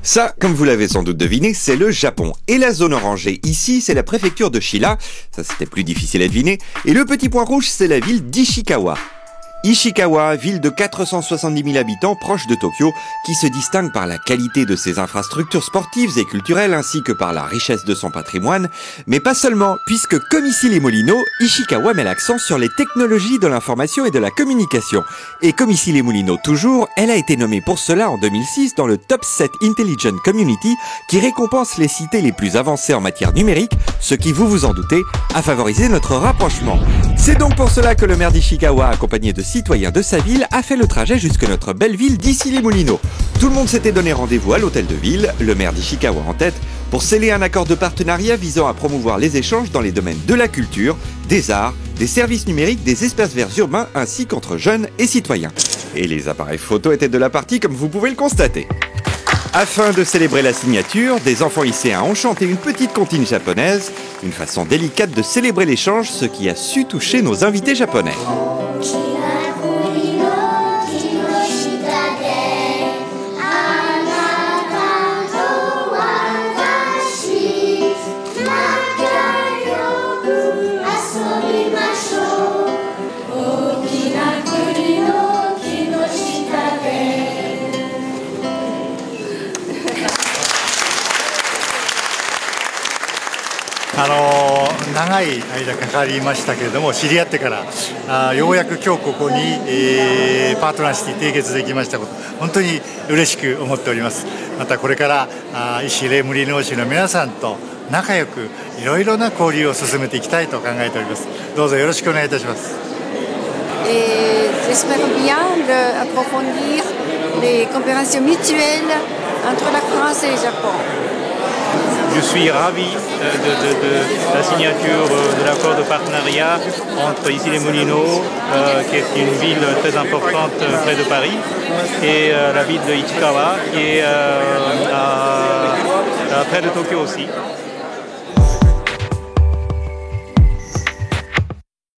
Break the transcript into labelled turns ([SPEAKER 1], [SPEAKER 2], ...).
[SPEAKER 1] Ça, comme vous l'avez sans doute deviné, c'est le Japon. Et la zone orangée ici, c'est la préfecture de Shilla, ça c'était plus difficile à deviner, et le petit point rouge, c'est la ville d'Ishikawa. Ishikawa, ville de 470 000 habitants proche de Tokyo, qui se distingue par la qualité de ses infrastructures sportives et culturelles ainsi que par la richesse de son patrimoine, mais pas seulement, puisque comme ici les Moulineaux, Ishikawa met l'accent sur les technologies de l'information et de la communication. Et comme ici les Moulineaux toujours, elle a été nommée pour cela en 2006 dans le Top 7 Intelligent Community qui récompense les cités les plus avancées en matière numérique, ce qui, vous en doutez, a favorisé notre rapprochement. C'est donc pour cela que le maire d'Ishikawa, accompagné de citoyens de sa ville, a fait le trajet jusque notre belle ville d'Issy-les-Moulineaux. Tout le monde s'était donné rendez-vous à l'hôtel de ville, le maire d'Ishikawa en tête, pour sceller un accord de partenariat visant à promouvoir les échanges dans les domaines de la culture, des arts, des services numériques, des espaces verts urbains ainsi qu'entre jeunes et citoyens. Et les appareils photo étaient de la partie comme vous pouvez le constater. Afin de célébrer la signature, des enfants lycéens ont chanté une petite comptine japonaise, une façon délicate de célébrer l'échange, ce qui a su toucher nos invités japonais.
[SPEAKER 2] 長い間かかりましたけれども、知り合ってからようやく今日ここに、パートナーシティ締結できましたこと、本当に嬉しく思っております。またこれからIssy-les-Moulineaux市の皆さんと仲良くいろいろな交流を進めていきたいと考えております。どうぞよろしくお願いいたします。
[SPEAKER 3] J'espère bien approfondir les coopérations mutuelles entre la France et le Japon.
[SPEAKER 4] Je suis ravi de la signature de l'accord de partenariat entre Issy-les-Moulineaux, qui est une ville très importante près de Paris, et la ville de Ishikawa, qui est près de Tokyo aussi.